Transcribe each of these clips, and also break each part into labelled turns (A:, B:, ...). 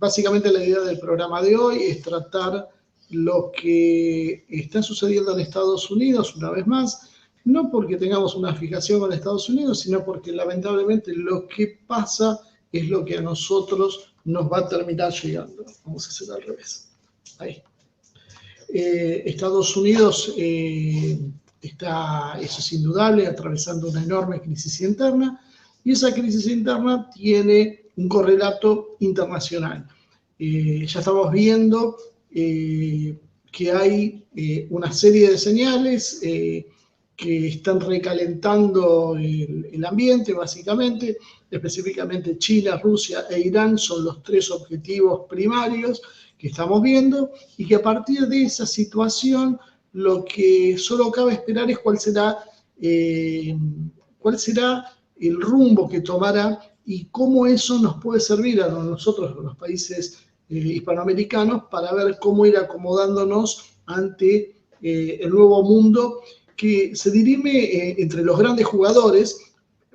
A: básicamente la idea del programa de hoy es tratar lo que está sucediendo en Estados Unidos, una vez más, no porque tengamos una fijación con Estados Unidos, sino porque lamentablemente lo que pasa es lo que a nosotros nos va a terminar llegando. Vamos a hacer al revés. Ahí. Estados Unidos está, eso es indudable, atravesando una enorme crisis interna, y esa crisis interna tiene un correlato internacional. Ya estamos viendo que hay una serie de señales que están recalentando el ambiente, básicamente, específicamente China, Rusia e Irán son los tres objetivos primarios que estamos viendo, y que a partir de esa situación lo que solo cabe esperar es cuál será el rumbo que tomará y cómo eso nos puede servir a nosotros, los países hispanoamericanos, para ver cómo ir acomodándonos ante el nuevo mundo que se dirime entre los grandes jugadores,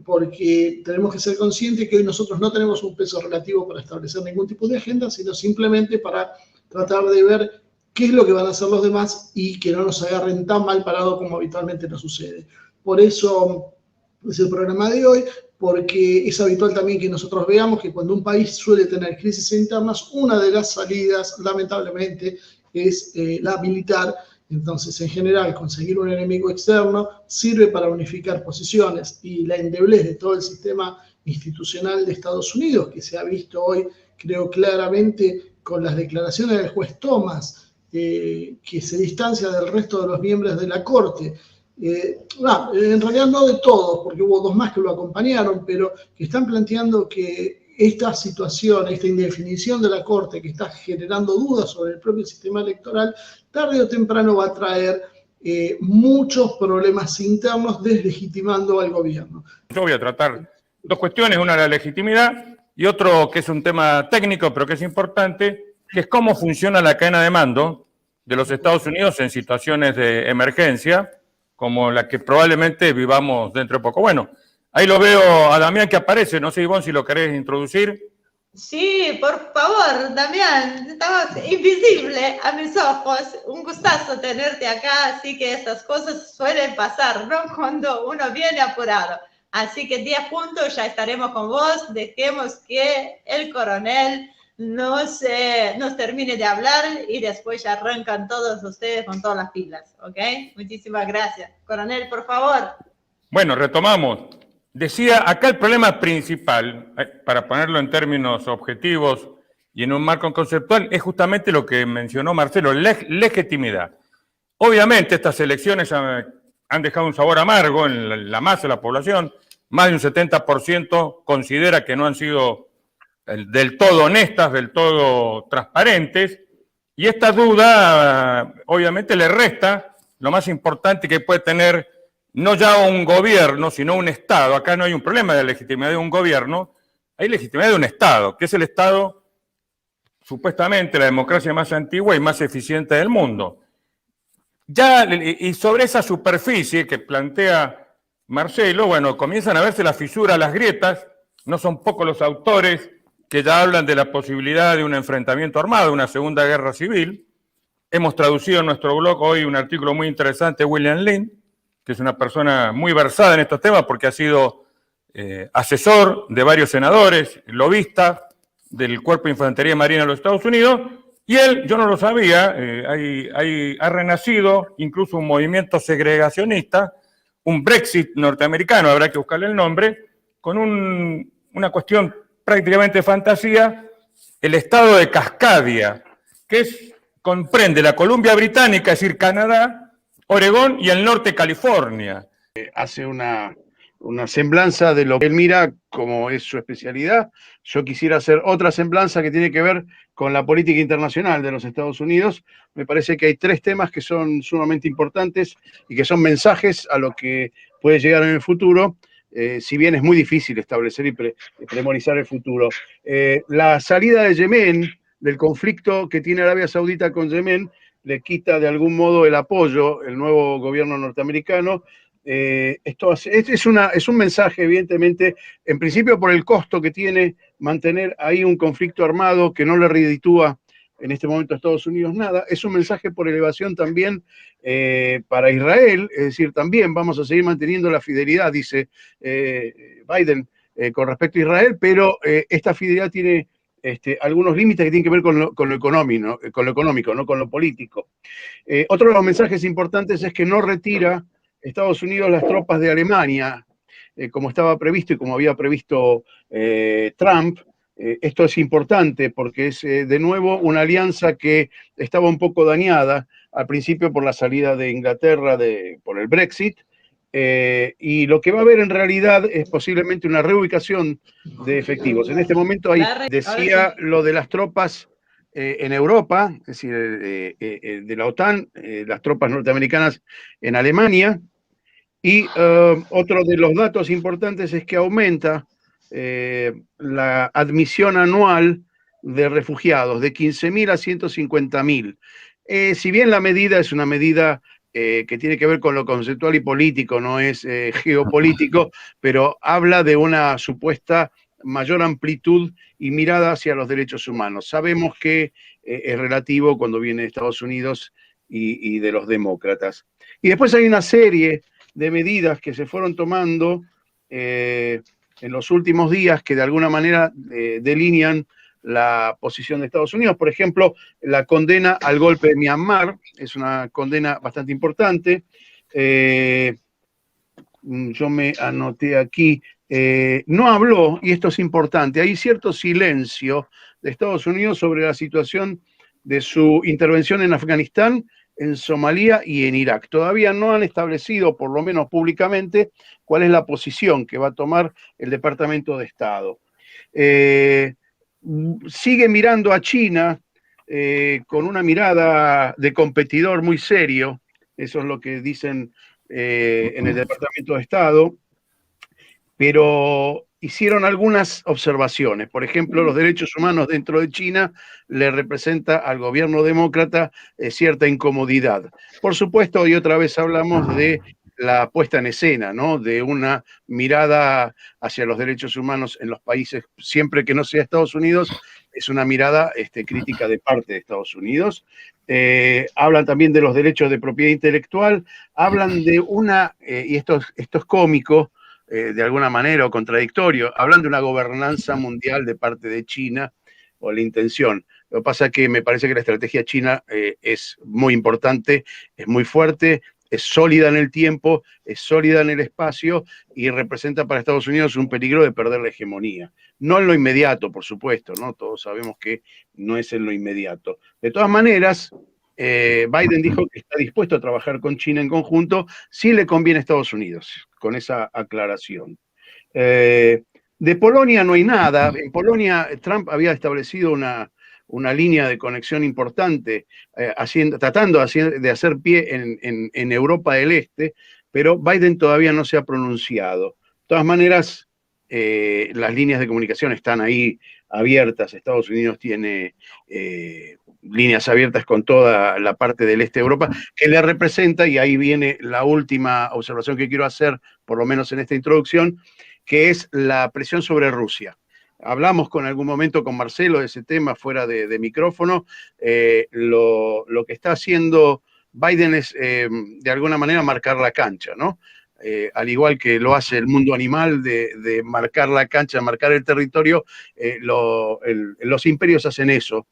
A: porque tenemos que ser conscientes que hoy nosotros no tenemos un peso relativo para establecer ningún tipo de agenda, sino simplemente para tratar de ver qué es lo que van a hacer los demás y que no nos agarren tan mal parados como habitualmente nos sucede. Por eso es el programa de hoy, porque es habitual también que nosotros veamos que cuando un país suele tener crisis internas, una de las salidas, lamentablemente, es la militar. Entonces, en general, conseguir un enemigo externo sirve para unificar posiciones, y la endeblez de todo el sistema institucional de Estados Unidos, que se ha visto hoy, creo claramente, con las declaraciones del juez Thomas, que se distancia del resto de los miembros de la Corte. En realidad no de todos, porque hubo dos más que lo acompañaron, pero que están planteando que esta situación, esta indefinición de la Corte, que está generando dudas sobre el propio sistema electoral, tarde o temprano va a traer muchos problemas internos, deslegitimando al gobierno.
B: Yo voy a tratar dos cuestiones, una la legitimidad y otro que es un tema técnico, pero que es importante, que es cómo funciona la cadena de mando de los Estados Unidos en situaciones de emergencia, como la que probablemente vivamos dentro de poco. Bueno, ahí lo veo a Damián que aparece, no sé, Ivonne, si lo querés introducir.
C: Sí, por favor, Damián, estabas invisible a mis ojos. Un gustazo tenerte acá, así que estas cosas suelen pasar, ¿no? Cuando uno viene apurado. Así que 10 puntos, ya estaremos con vos. Dejemos que el coronel nos termine de hablar y después ya arrancan todos ustedes con todas las pilas, ¿ok? Muchísimas gracias. Coronel, por favor.
B: Bueno, retomamos. Decía, acá el problema principal, para ponerlo en términos objetivos y en un marco conceptual, es justamente lo que mencionó Marcelo, legitimidad. Obviamente estas elecciones han dejado un sabor amargo en la masa de la población. Más de un 70% considera que no han sido del todo honestas, del todo transparentes, y esta duda obviamente le resta lo más importante que puede tener no ya un gobierno, sino un Estado. Acá no hay un problema de legitimidad de un gobierno, hay legitimidad de un Estado, que es el Estado, supuestamente la democracia más antigua y más eficiente del mundo. Ya, y sobre esa superficie que plantea Marcelo, bueno, comienzan a verse las fisuras, las grietas. No son pocos los autores que ya hablan de la posibilidad de un enfrentamiento armado, una segunda guerra civil. Hemos traducido en nuestro blog hoy un artículo muy interesante de William Lynn, que es una persona muy versada en estos temas porque ha sido asesor de varios senadores, lobista del Cuerpo de Infantería Marina de los Estados Unidos, y él, yo no lo sabía, ha renacido incluso un movimiento segregacionista, un Brexit norteamericano, habrá que buscarle el nombre, con una cuestión prácticamente de fantasía, el estado de Cascadia, que comprende la Columbia Británica, es decir, Canadá, Oregón y el norte de California.
D: Hace una semblanza de lo que él mira como es su especialidad. Yo quisiera hacer otra semblanza que tiene que ver con la política internacional de los Estados Unidos. Me parece que hay tres temas que son sumamente importantes y que son mensajes a lo que puede llegar en el futuro, si bien es muy difícil establecer y premonizar el futuro. La salida de Yemen, del conflicto que tiene Arabia Saudita con Yemen, le quita de algún modo el apoyo, el nuevo gobierno norteamericano, Es un mensaje, evidentemente, en principio por el costo que tiene mantener ahí un conflicto armado que no le reditúa en este momento a Estados Unidos nada. Es un mensaje por elevación también para Israel, es decir, también vamos a seguir manteniendo la fidelidad, dice Biden, con respecto a Israel, pero esta fidelidad tiene algunos límites que tienen que ver con lo económico, no con lo político. Otro de los mensajes importantes es que no retira Estados Unidos las tropas de Alemania, como estaba previsto y como había previsto Trump. Esto es importante porque es de nuevo una alianza que estaba un poco dañada al principio por la salida de Inglaterra por el Brexit, y lo que va a haber en realidad es posiblemente una reubicación de efectivos. En este momento ahí decía lo de las tropas en Europa, es decir, de la OTAN, las tropas norteamericanas en Alemania, y otro de los datos importantes es que aumenta la admisión anual de refugiados de 15.000 a 150.000. Si bien la medida es una medida que tiene que ver con lo conceptual y político, no es geopolítico, pero habla de una supuesta mayor amplitud y mirada hacia los derechos humanos. Sabemos que es relativo cuando viene de Estados Unidos y de los demócratas. Y después hay una serie de medidas que se fueron tomando en los últimos días que de alguna manera delinean la posición de Estados Unidos. Por ejemplo, la condena al golpe de Myanmar es una condena bastante importante. Yo me anoté aquí, no habló, y esto es importante, hay cierto silencio de Estados Unidos sobre la situación de su intervención en Afganistán, en Somalia y en Irak. Todavía no han establecido, por lo menos públicamente, cuál es la posición que va a tomar el Departamento de Estado. Sigue mirando a China con una mirada de competidor muy serio, eso es lo que dicen en el Departamento de Estado, pero hicieron algunas observaciones. Por ejemplo, los derechos humanos dentro de China le representa al gobierno demócrata cierta incomodidad. Por supuesto, y otra vez hablamos de la puesta en escena, ¿no? De una mirada hacia los derechos humanos en los países, siempre que no sea Estados Unidos, es una mirada crítica de parte de Estados Unidos. Hablan también de los derechos de propiedad intelectual, hablan de y esto es cómico, de alguna manera o contradictorio, hablan de una gobernanza mundial de parte de China o la intención. Lo que pasa es que me parece que la estrategia china es muy importante, es muy fuerte, es sólida en el tiempo, es sólida en el espacio y representa para Estados Unidos un peligro de perder la hegemonía. No en lo inmediato, por supuesto, ¿no? Todos sabemos que no es en lo inmediato. De todas maneras, Biden dijo que está dispuesto a trabajar con China en conjunto si le conviene a Estados Unidos, con esa aclaración. De Polonia no hay nada. En Polonia Trump había establecido una línea de conexión importante, tratando de hacer pie en Europa del Este, pero Biden todavía no se ha pronunciado. De todas maneras, las líneas de comunicación están ahí abiertas. Estados Unidos tiene líneas abiertas con toda la parte del este de Europa, que le representa, y ahí viene la última observación que quiero hacer, por lo menos en esta introducción, que es la presión sobre Rusia. Hablamos con algún momento con Marcelo de ese tema fuera de micrófono. Lo que está haciendo Biden es, de alguna manera, marcar la cancha, ¿no? Al igual que lo hace el mundo animal de marcar la cancha, marcar el territorio, los imperios hacen eso,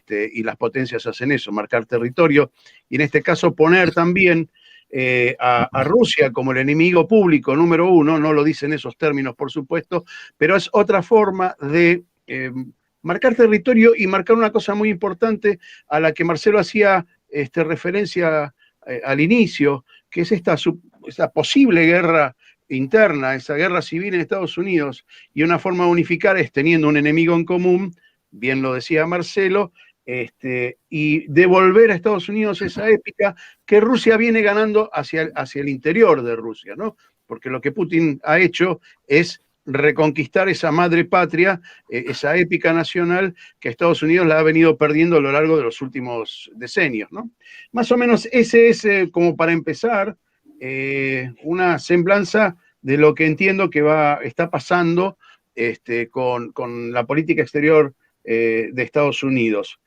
D: y las potencias hacen eso, marcar territorio, y en este caso poner también a Rusia como el enemigo público número uno, no lo dicen esos términos, por supuesto, pero es otra forma de marcar territorio y marcar una cosa muy importante a la que Marcelo hacía referencia al inicio, que es esta posible guerra interna, esa guerra civil en Estados Unidos, y una forma de unificar es teniendo un enemigo en común, bien lo decía Marcelo, y devolver a Estados Unidos esa épica que Rusia viene ganando hacia el interior de Rusia, ¿no? Porque lo que Putin ha hecho es reconquistar esa madre patria, esa épica nacional que Estados Unidos la ha venido perdiendo a lo largo de los últimos decenios, ¿no? Más o menos ese es como para empezar. una semblanza de lo que entiendo que está pasando con la política exterior de Estados Unidos.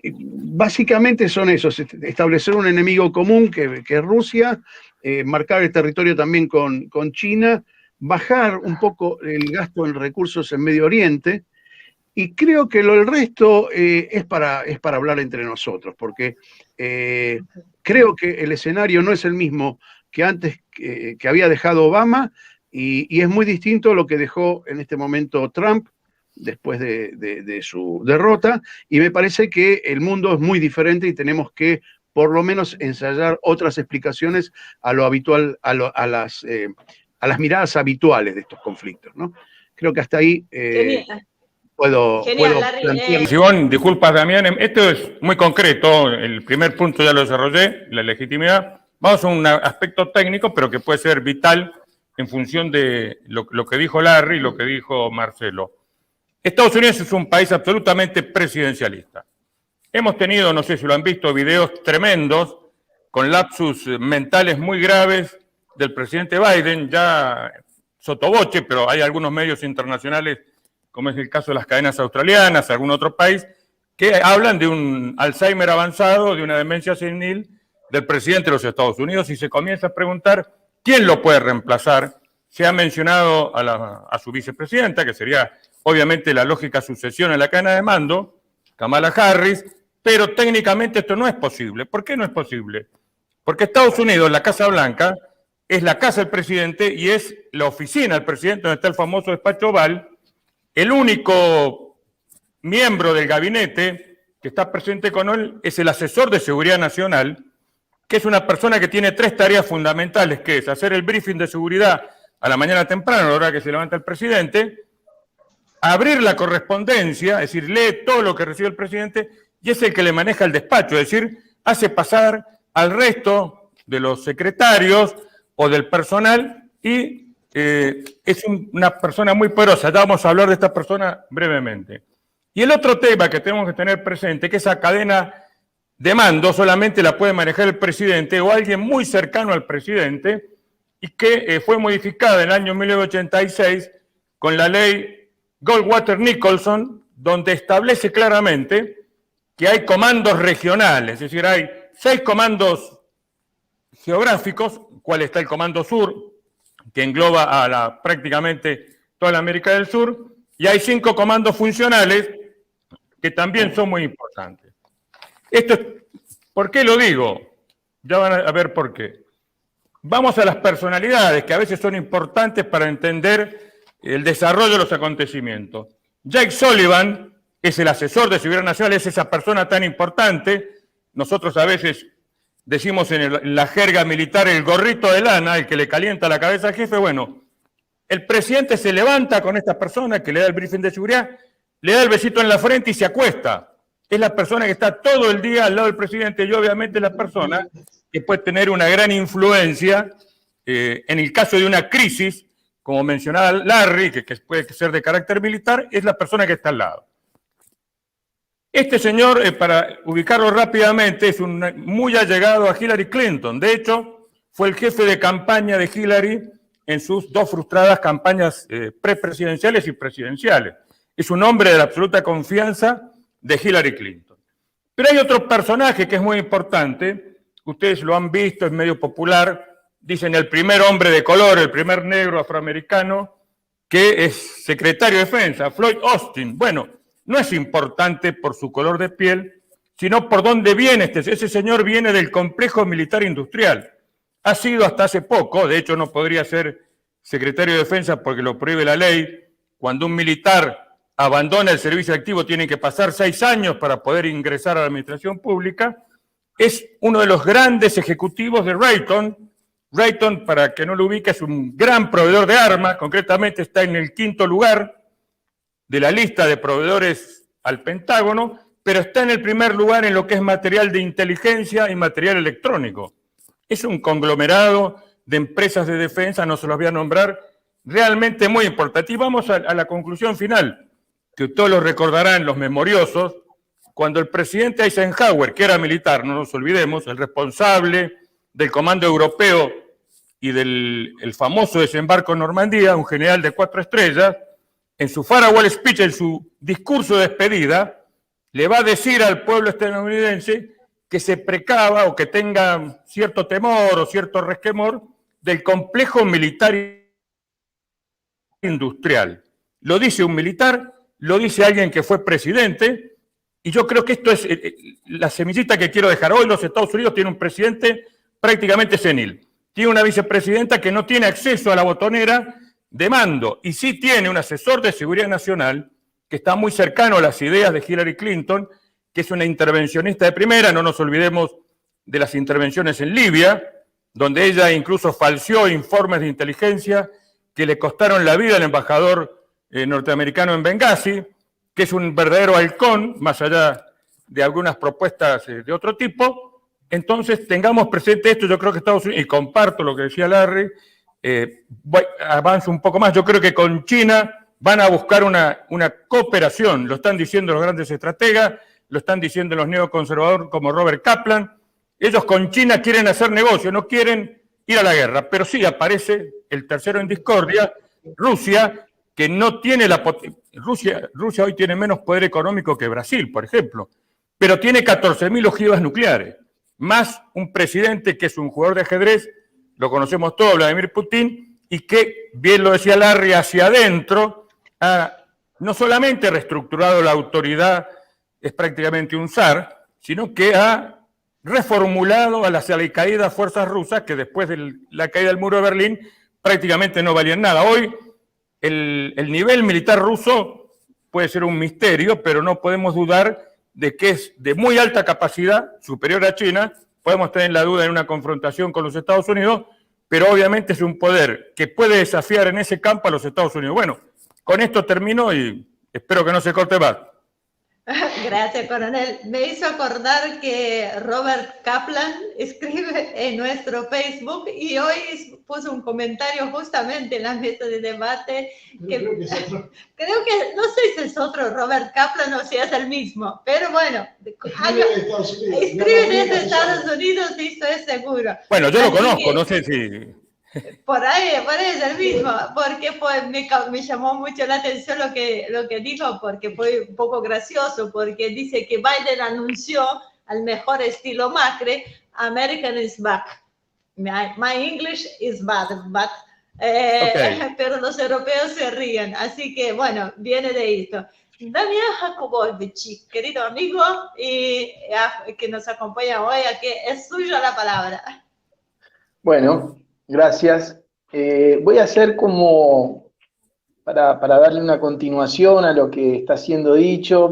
D: Básicamente son esos: establecer un enemigo común que es Rusia, marcar el territorio también con China, bajar un poco el gasto en recursos en Medio Oriente, y creo que el resto es para hablar entre nosotros, porque creo que el escenario no es el mismo que antes que había dejado Obama, y es muy distinto lo que dejó en este momento Trump después de su derrota, y me parece que el mundo es muy diferente y tenemos que por lo menos ensayar otras explicaciones a lo habitual, a las miradas habituales de estos conflictos, ¿no? Creo que hasta ahí puedo plantear.
B: Simón, disculpas, Damián, esto es muy concreto, el primer punto ya lo desarrollé, la legitimidad. Vamos a un aspecto técnico, pero que puede ser vital en función de lo que dijo Larry y lo que dijo Marcelo. Estados Unidos es un país absolutamente presidencialista. Hemos tenido, no sé si lo han visto, videos tremendos con lapsus mentales muy graves del presidente Biden, ya sotoboche, pero hay algunos medios internacionales, como es el caso de las cadenas australianas, algún otro país, que hablan de un Alzheimer avanzado, de una demencia senil del presidente de los Estados Unidos, y se comienza a preguntar quién lo puede reemplazar. Se ha mencionado a su vicepresidenta, que sería obviamente la lógica sucesión en la cadena de mando, Kamala Harris, pero técnicamente esto no es posible. ¿Por qué no es posible? Porque Estados Unidos, la Casa Blanca, es la casa del presidente y es la oficina del presidente donde está el famoso despacho Oval. El único miembro del gabinete que está presente con él es el asesor de seguridad nacional, que es una persona que tiene 3 tareas fundamentales, que es hacer el briefing de seguridad a la mañana temprano, a la hora que se levanta el presidente, abrir la correspondencia, es decir, lee todo lo que recibe el presidente, y es el que le maneja el despacho, es decir, hace pasar al resto de los secretarios o del personal, y es una persona muy poderosa. Ya vamos a hablar de esta persona brevemente. Y el otro tema que tenemos que tener presente, que esa cadena de mando solamente la puede manejar el presidente o alguien muy cercano al presidente, y que fue modificada en el año 1986 con la ley Goldwater-Nicholson, donde establece claramente que hay comandos regionales, es decir, hay 6 comandos geográficos, cuál está el Comando Sur, que engloba a prácticamente toda la América del Sur, y hay 5 comandos funcionales que también son muy importantes. Esto, ¿por qué lo digo? Ya van a ver por qué. Vamos a las personalidades, que a veces son importantes para entender el desarrollo de los acontecimientos. Jake Sullivan es el asesor de seguridad nacional, es esa persona tan importante. Nosotros a veces decimos en la jerga militar el gorrito de lana, el que le calienta la cabeza al jefe. Bueno, el presidente se levanta con esta persona que le da el briefing de seguridad, le da el besito en la frente y se acuesta. Es la persona que está todo el día al lado del presidente, y obviamente la persona que puede tener una gran influencia en el caso de una crisis, como mencionaba Larry, que puede ser de carácter militar, es la persona que está al lado. Este señor, para ubicarlo rápidamente, es muy allegado a Hillary Clinton. De hecho, fue el jefe de campaña de Hillary en sus 2 frustradas campañas prepresidenciales y presidenciales. Es un hombre de la absoluta confianza de Hillary Clinton. Pero hay otro personaje que es muy importante, ustedes lo han visto, es medio popular, dicen el primer hombre de color, el primer negro afroamericano, que es secretario de Defensa, Floyd Austin. Bueno, no es importante por su color de piel, sino por dónde viene ese señor. Viene del complejo militar industrial. Ha sido hasta hace poco, de hecho no podría ser secretario de Defensa porque lo prohíbe la ley. Cuando un militar abandona el servicio activo tiene que pasar 6 años para poder ingresar a la administración pública. Es uno de los grandes ejecutivos de Raytheon. Raytheon, para que no lo ubique, es un gran proveedor de armas, concretamente está en el 5º lugar de la lista de proveedores al Pentágono, pero está en el primer lugar en lo que es material de inteligencia y material electrónico. Es un conglomerado de empresas de defensa, no se los voy a nombrar, realmente muy importante. Y vamos a la conclusión final, que todos lo recordarán los memoriosos, cuando el presidente Eisenhower, que era militar, no nos olvidemos, el responsable del Comando Europeo y del el famoso desembarco en Normandía, un general de 4 estrellas, en su farewell speech, en su discurso de despedida, le va a decir al pueblo estadounidense que se precava o que tenga cierto temor o cierto resquemor del complejo militar industrial. Lo dice un militar, lo dice alguien que fue presidente, y yo creo que esto es la semillita que quiero dejar. Hoy los Estados Unidos tienen un presidente prácticamente senil. Tiene una vicepresidenta que no tiene acceso a la botonera de mando, y sí tiene un asesor de seguridad nacional que está muy cercano a las ideas de Hillary Clinton, que es una intervencionista de primera. No nos olvidemos de las intervenciones en Libia, donde ella incluso falseó informes de inteligencia que le costaron la vida al embajador norteamericano en Benghazi, que es un verdadero halcón, más allá de algunas propuestas de otro tipo. Entonces, tengamos presente esto. Yo creo que Estados Unidos, y comparto lo que decía Larry, avanzo un poco más, yo creo que con China van a buscar una cooperación, lo están diciendo los grandes estrategas, lo están diciendo los neoconservadores como Robert Kaplan. Ellos con China quieren hacer negocio, no quieren ir a la guerra, pero sí aparece el tercero en discordia, Rusia, que no tiene la potencia. Rusia hoy tiene menos poder económico que Brasil, por ejemplo, pero tiene 14.000 ojivas nucleares, más un presidente que es un jugador de ajedrez, lo conocemos todos, Vladimir Putin, y que, bien lo decía Larry, hacia adentro ha no solamente reestructurado la autoridad, es prácticamente un zar, sino que ha reformulado a las alicaídas fuerzas rusas que después de la caída del muro de Berlín prácticamente no valían nada. Hoy el nivel militar ruso puede ser un misterio, pero no podemos dudar de que es de muy alta capacidad, superior a China. Podemos tener la duda en una confrontación con los Estados Unidos, pero obviamente es un poder que puede desafiar en ese campo a los Estados Unidos. Bueno, con esto termino y espero que no se corte más.
C: Gracias, coronel. Me hizo acordar que Robert Kaplan escribe en nuestro Facebook y hoy puso un comentario justamente en la mesa de debate. Creo que no sé si es otro Robert Kaplan o si es el mismo, pero bueno, escribe desde Estados Unidos y eso es seguro.
B: Bueno, yo lo conozco, no sé si...
C: Por ahí es el mismo, porque me llamó mucho la atención lo que dijo, porque fue un poco gracioso, porque dice que Biden anunció al mejor estilo Macri, American is back. My English is bad, but, okay. Pero los europeos se ríen, así que bueno, viene de esto. Damián Jakubowicz, querido amigo, y que nos acompaña hoy, aquí es suya la palabra.
E: Bueno, gracias. Voy a hacer como, para darle una continuación a lo que está siendo dicho,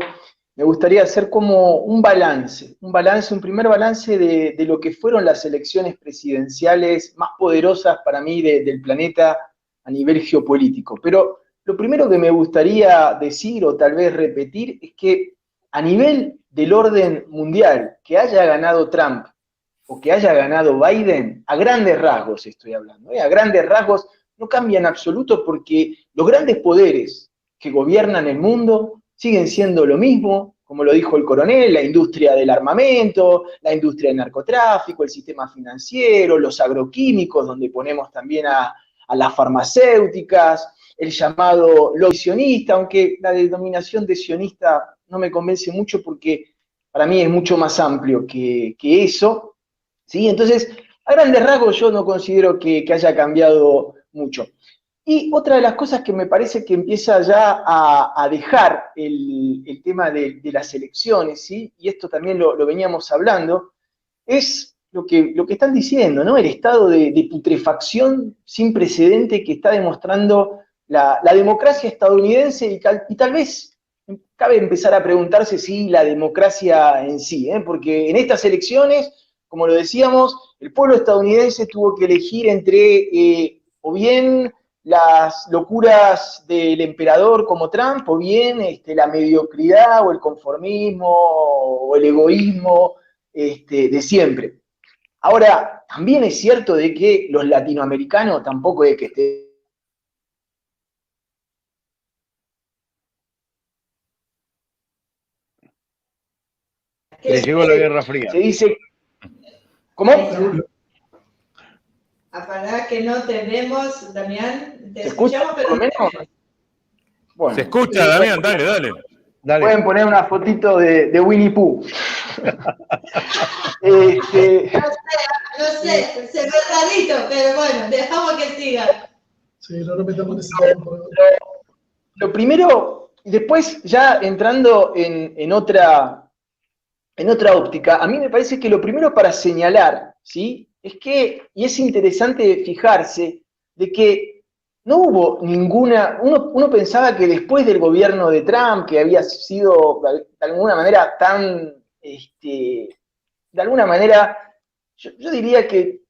E: me gustaría hacer como un primer balance de lo que fueron las elecciones presidenciales más poderosas para mí del planeta a nivel geopolítico. Pero lo primero que me gustaría decir o tal vez repetir es que a nivel del orden mundial, que haya ganado Trump o que haya ganado Biden, a grandes rasgos estoy hablando, a grandes rasgos no cambia en absoluto porque los grandes poderes que gobiernan el mundo siguen siendo lo mismo, como lo dijo el coronel, la industria del armamento, la industria del narcotráfico, el sistema financiero, los agroquímicos, donde ponemos también a las farmacéuticas, el llamado lobby sionista, aunque la denominación de sionista no me convence mucho porque para mí es mucho más amplio que eso. ¿Sí? Entonces, a grandes rasgos yo no considero que haya cambiado mucho. Y otra de las cosas que me parece que empieza ya a dejar el tema de las elecciones, ¿sí? Y esto también lo veníamos hablando, es lo que están diciendo, ¿no? El estado de putrefacción sin precedente que está demostrando la democracia estadounidense y tal vez cabe empezar a preguntarse si la democracia en sí, porque en estas elecciones, como lo decíamos, el pueblo estadounidense tuvo que elegir entre o bien las locuras del emperador como Trump, o bien la mediocridad o el conformismo o el egoísmo de siempre. Ahora, también es cierto de que los latinoamericanos tampoco es que estén...
D: Le llegó la Guerra Fría.
E: Se dice... ¿Cómo?
C: Para que no te vemos, Damián. Te
E: ¿Se escucha
C: escuchamos, pero
E: por lo
C: no te
E: menos?
C: vemos.
E: Bueno,
B: Se escucha, Damián, dale, dale.
D: Dale.
E: pueden poner una fotito de Winnie Pooh. Este,
C: No sé, se ve rarito, pero bueno, dejamos que siga.
A: Sí, no nos metamos en ese tema por ahora.
E: lo primero, después ya entrando en otra óptica, a mí me parece que lo primero para señalar, ¿sí? Es que, y es interesante fijarse, de que no hubo ninguna, uno pensaba que después del gobierno de Trump, que había sido de alguna manera tan, de alguna manera, yo diría que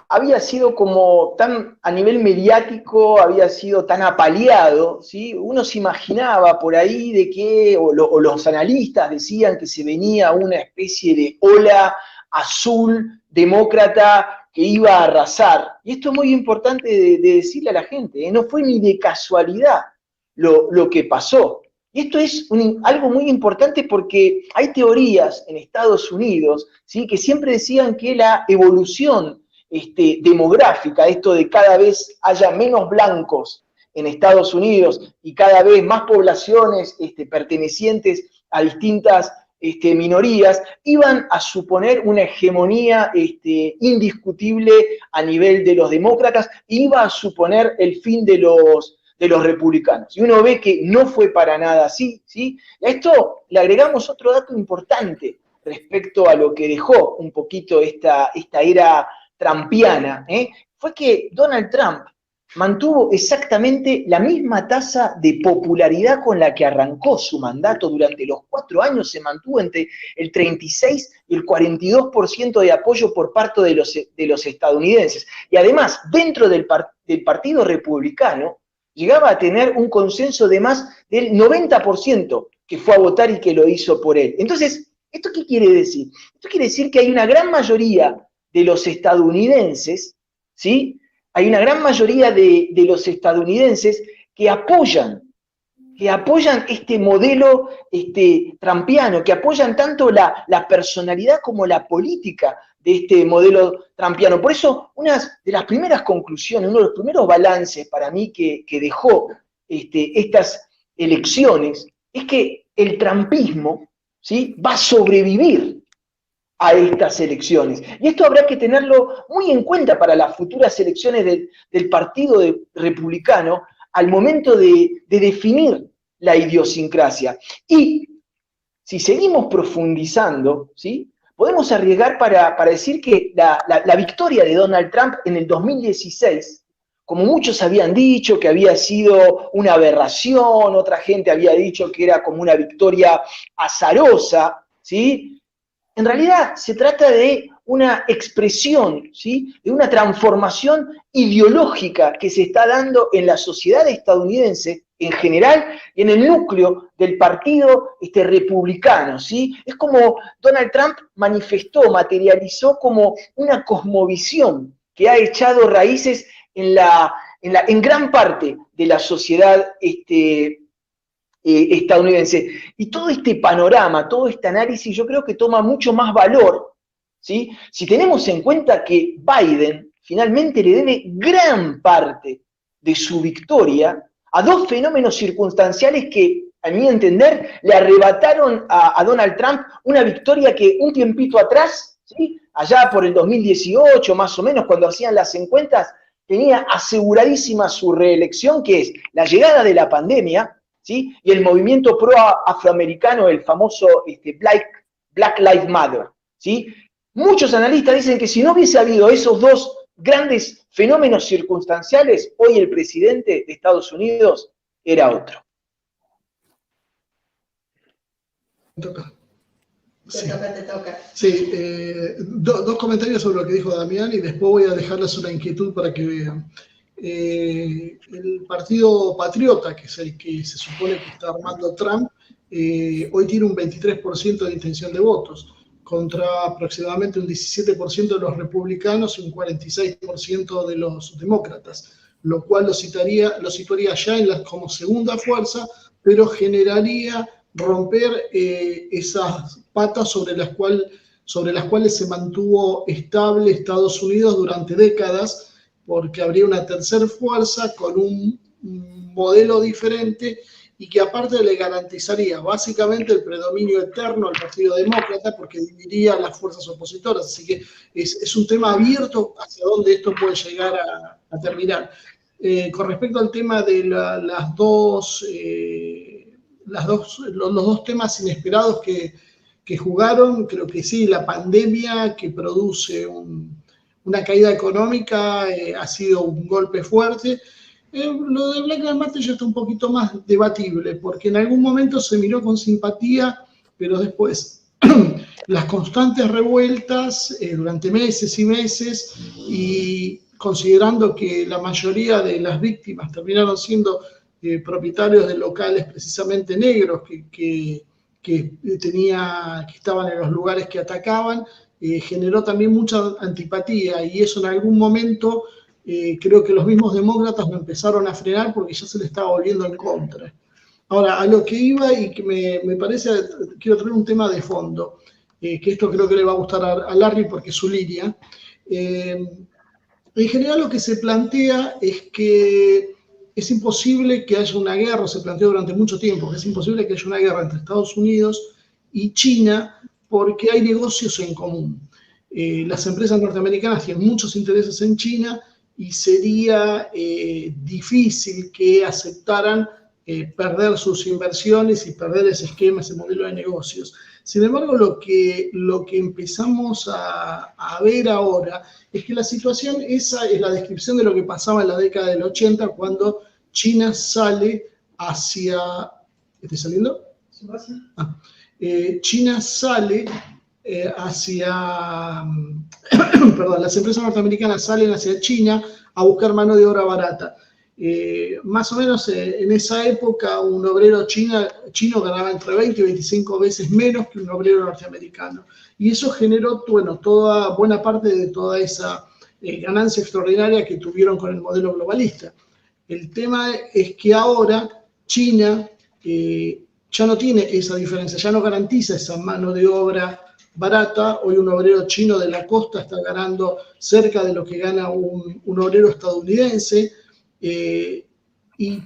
E: había sido como tan, a nivel mediático, había sido tan apaleado, ¿sí? Uno se imaginaba por ahí de que, o los analistas decían que se venía una especie de ola azul demócrata que iba a arrasar. Y esto es muy importante de decirle a la gente, ¿eh? No fue ni de casualidad lo que pasó. Y esto es algo muy importante porque hay teorías en Estados Unidos, ¿sí?, que siempre decían que la evolución demográfica, esto de cada vez haya menos blancos en Estados Unidos y cada vez más poblaciones pertenecientes a distintas minorías, iban a suponer una hegemonía indiscutible a nivel de los demócratas, iba a suponer el fin de los republicanos. Y uno ve que no fue para nada así, ¿sí? Y a esto le agregamos otro dato importante respecto a lo que dejó un poquito esta era trumpiana, fue que Donald Trump mantuvo exactamente la misma tasa de popularidad con la que arrancó su mandato. Durante los 4 años se mantuvo entre el 36 y el 42% de apoyo por parte de los estadounidenses. Y además, dentro del Partido Republicano, llegaba a tener un consenso de más del 90% que fue a votar y que lo hizo por él. Entonces, ¿esto qué quiere decir? Esto quiere decir que hay una gran mayoría de los estadounidenses, ¿sí? Hay una gran mayoría de los estadounidenses que apoyan este modelo trumpiano, que apoyan tanto la personalidad como la política de este modelo trumpiano. Por eso, una de las primeras conclusiones, uno de los primeros balances para mí que dejó estas elecciones, es que el trumpismo, ¿sí?, va a sobrevivir a estas elecciones. Y esto habrá que tenerlo muy en cuenta para las futuras elecciones del Partido Republicano al momento de definir la idiosincrasia. Y si seguimos profundizando, ¿sí?, podemos arriesgar para decir que la victoria de Donald Trump en el 2016, como muchos habían dicho que había sido una aberración, otra gente había dicho que era como una victoria azarosa, ¿sí?, en realidad se trata de una expresión, ¿sí?, de una transformación ideológica que se está dando en la sociedad estadounidense en general y en el núcleo del partido republicano, ¿sí? Es como Donald Trump manifestó, materializó como una cosmovisión que ha echado raíces en gran parte de la sociedad estadounidense. Y todo este panorama, todo este análisis, yo creo que toma mucho más valor, ¿sí?, si tenemos en cuenta que Biden finalmente le debe gran parte de su victoria a 2 fenómenos circunstanciales que, a mi entender, le arrebataron a Donald Trump una victoria que un tiempito atrás, ¿sí?, allá por el 2018 más o menos, cuando hacían las encuestas, tenía aseguradísima su reelección, que es la llegada de la pandemia, ¿sí?, y el movimiento pro-afroamericano, el famoso Black Lives Matter, ¿sí? Muchos analistas dicen que si no hubiese habido esos 2 grandes fenómenos circunstanciales, hoy el presidente de Estados Unidos era otro.
A: Toca.
C: Te toca.
A: Sí, 2 comentarios sobre lo que dijo Damián y después voy a dejarles una inquietud para que vean. El Partido Patriota, que es el que se supone que está armando Trump, hoy tiene un 23% de intención de votos, contra aproximadamente un 17% de los republicanos y un 46% de los demócratas, lo cual lo situaría ya como segunda fuerza, pero generaría romper esas patas sobre las cuales sobre las cuales se mantuvo estable Estados Unidos durante décadas, porque habría una tercera fuerza con un modelo diferente y que aparte le garantizaría básicamente el predominio eterno al Partido Demócrata, porque dividiría las fuerzas opositoras. Así que es un tema abierto hacia dónde esto puede llegar a terminar. Con respecto al tema de los dos temas inesperados que jugaron, creo que sí, la pandemia que produce una caída económica ha sido un golpe fuerte. Lo de Black Lives Matter ya está un poquito más debatible, porque en algún momento se miró con simpatía, pero después las constantes revueltas durante meses y meses, y considerando que la mayoría de las víctimas terminaron siendo propietarios de locales precisamente negros que estaban en los lugares que atacaban, generó también mucha antipatía, y eso en algún momento creo que los mismos demócratas lo empezaron a frenar porque ya se le estaba volviendo en contra. Ahora, a lo que iba y que me parece, quiero traer un tema de fondo, que esto creo que le va a gustar a Larry porque es su línea. En general lo que se plantea es que es imposible que haya una guerra, se planteó durante mucho tiempo, que es imposible que haya una guerra entre Estados Unidos y China porque hay negocios en común. Las empresas norteamericanas tienen muchos intereses en China y sería difícil que aceptaran perder sus inversiones y perder ese esquema, ese modelo de negocios. Sin embargo, lo que empezamos a ver ahora es que la situación, esa es la descripción de lo que pasaba en la década del 80, cuando China sale hacia... ¿Estoy saliendo? China sale hacia... perdón, las empresas norteamericanas salen hacia China a buscar mano de obra barata. Más o menos en esa época un obrero chino ganaba entre 20 y 25 veces menos que un obrero norteamericano. Y eso generó, bueno, buena parte de toda esa ganancia extraordinaria que tuvieron con el modelo globalista. El tema es que ahora China ya no tiene esa diferencia, ya no garantiza esa mano de obra barata. Hoy un obrero chino de la costa está ganando cerca de lo que gana un obrero estadounidense. Y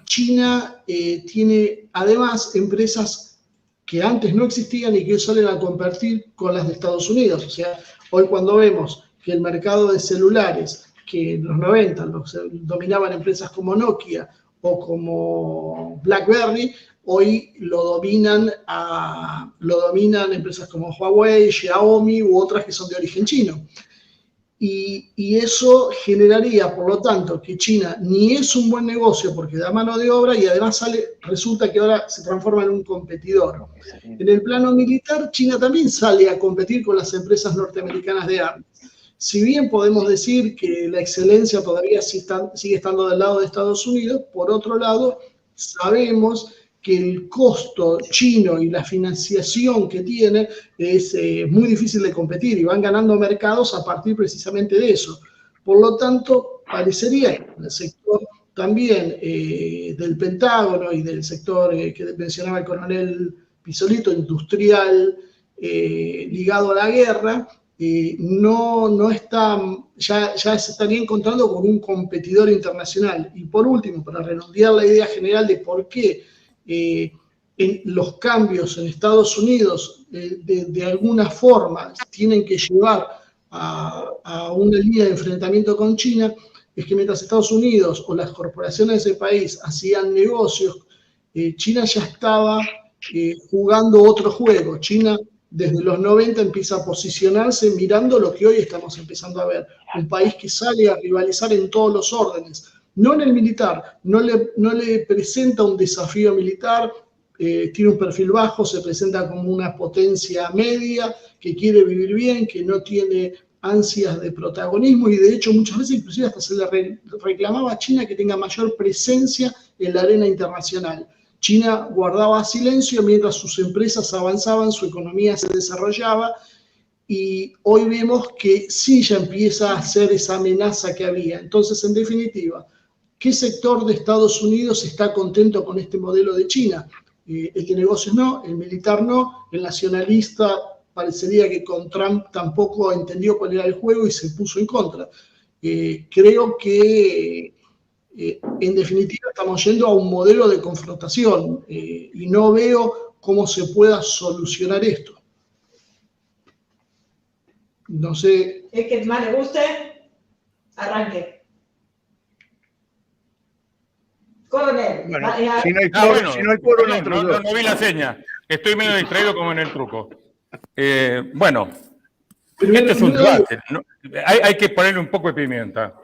A: China tiene además empresas que antes no existían y que hoy salen a competir con las de Estados Unidos. O sea, hoy cuando vemos que el mercado de celulares, que en los 90 dominaban empresas como Nokia o como BlackBerry, hoy lo dominan empresas como Huawei, Xiaomi u otras que son de origen chino. Y eso generaría, por lo tanto, que China ni es un buen negocio porque da mano de obra y además resulta que ahora se transforma en un competidor. En el plano militar, China también sale a competir con las empresas norteamericanas de armas. Si bien podemos decir que la excelencia todavía sigue estando del lado de Estados Unidos, por otro lado, sabemos que el costo chino y la financiación que tiene es muy difícil de competir y van ganando mercados a partir precisamente de eso. Por lo tanto, parecería que en el sector también del Pentágono y del sector que mencionaba el coronel Pisolito, industrial, ligado a la guerra, ya se estaría encontrando con un competidor internacional. Y por último, para redondear la idea general de por qué en los cambios en Estados Unidos de alguna forma tienen que llevar a una línea de enfrentamiento con China, es que mientras Estados Unidos o las corporaciones de ese país hacían negocios, China ya estaba jugando otro juego. China desde los 90 empieza a posicionarse mirando lo que hoy estamos empezando a ver, un país que sale a rivalizar en todos los órdenes. No en el militar, no le presenta un desafío militar, tiene un perfil bajo, se presenta como una potencia media, que quiere vivir bien, que no tiene ansias de protagonismo, y de hecho muchas veces inclusive hasta se le reclamaba a China que tenga mayor presencia en la arena internacional. China guardaba silencio mientras sus empresas avanzaban, su economía se desarrollaba, y hoy vemos que sí ya empieza a ser esa amenaza que había. Entonces, en definitiva, ¿qué sector de Estados Unidos está contento con este modelo de China? El de negocios no, el militar no, el nacionalista parecería que con Trump tampoco entendió cuál era el juego y se puso en contra. Creo que en definitiva estamos yendo a un modelo de confrontación y no veo cómo se pueda solucionar esto. No sé.
C: El que más le guste, arranque. Coronel.
D: Bueno,
C: si no hay
B: quórum, no vi la seña. Estoy medio distraído como en el truco. Bueno, este es un debate, ¿no? Hay que ponerle un poco de pimienta.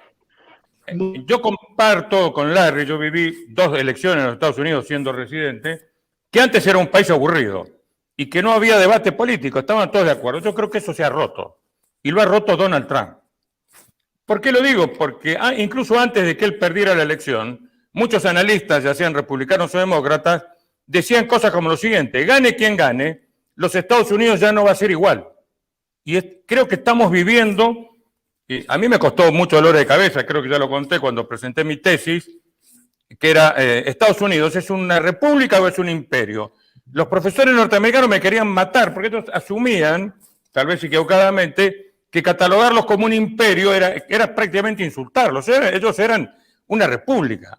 B: Yo comparto con Larry, yo viví 2 elecciones en los Estados Unidos siendo residente, que antes era un país aburrido y que no había debate político, estaban todos de acuerdo. Yo creo que eso se ha roto y lo ha roto Donald Trump. ¿Por qué lo digo? Porque incluso antes de que él perdiera la elección, muchos analistas, ya sean republicanos o demócratas, decían cosas como lo siguiente: gane quien gane, los Estados Unidos ya no va a ser igual. Y creo que estamos viviendo, y a mí me costó mucho dolor de cabeza, creo que ya lo conté cuando presenté mi tesis, que era Estados Unidos, ¿es una república o es un imperio? Los profesores norteamericanos me querían matar porque ellos asumían, tal vez equivocadamente, que catalogarlos como un imperio era prácticamente insultarlos. Ellos eran una república.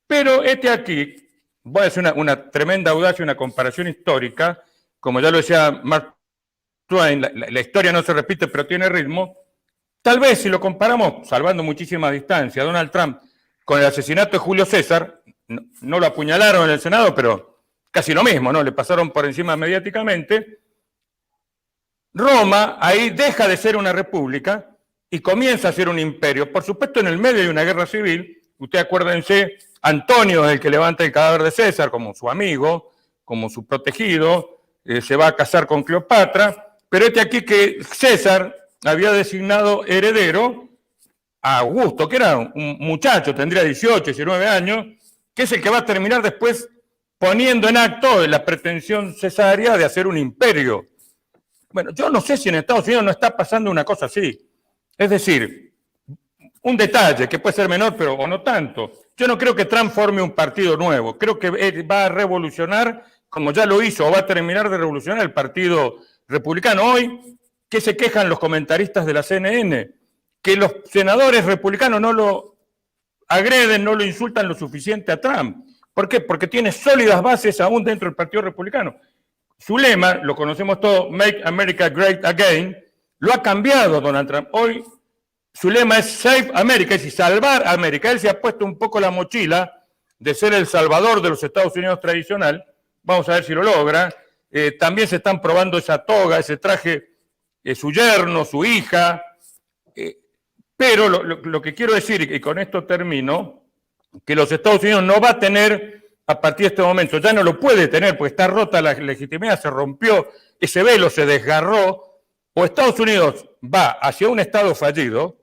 B: Pero aquí, voy a hacer una tremenda audacia, una comparación histórica, como ya lo decía Mark Twain, la historia no se repite pero tiene ritmo. Tal vez si lo comparamos, salvando muchísima distancia, Donald Trump con el asesinato de Julio César, no lo apuñalaron en el Senado, pero casi lo mismo, ¿no? Le pasaron por encima mediáticamente. Roma ahí deja de ser una república y comienza a ser un imperio. Por supuesto, en el medio de una guerra civil, ustedes acuérdense, Antonio es el que levanta el cadáver de César como su amigo, como su protegido, se va a casar con Cleopatra, pero aquí que César había designado heredero a Augusto, que era un muchacho, tendría 18, 19 años, que es el que va a terminar después poniendo en acto la pretensión cesárea de hacer un imperio. Bueno, yo no sé si en Estados Unidos no está pasando una cosa así. Es decir, un detalle que puede ser menor, pero o no tanto. Yo no creo que Trump forme un partido nuevo. Creo que va a revolucionar, como ya lo hizo, o va a terminar de revolucionar el Partido Republicano. Hoy, ¿qué se quejan los comentaristas de la CNN? Que los senadores republicanos no lo agreden, no lo insultan lo suficiente a Trump. ¿Por qué? Porque tiene sólidas bases aún dentro del Partido Republicano. Su lema, lo conocemos todos, Make America Great Again, lo ha cambiado Donald Trump. Hoy su lema es Save America, es decir, salvar a América. Él se ha puesto un poco la mochila de ser el salvador de los Estados Unidos tradicional. Vamos a ver si lo logra. También se están probando esa toga, ese traje, su yerno, su hija. Pero lo que quiero decir, y con esto termino, que los Estados Unidos no va a tener, a partir de este momento, ya no lo puede tener, porque está rota la legitimidad, se rompió, ese velo se desgarró, o Estados Unidos va hacia un Estado fallido,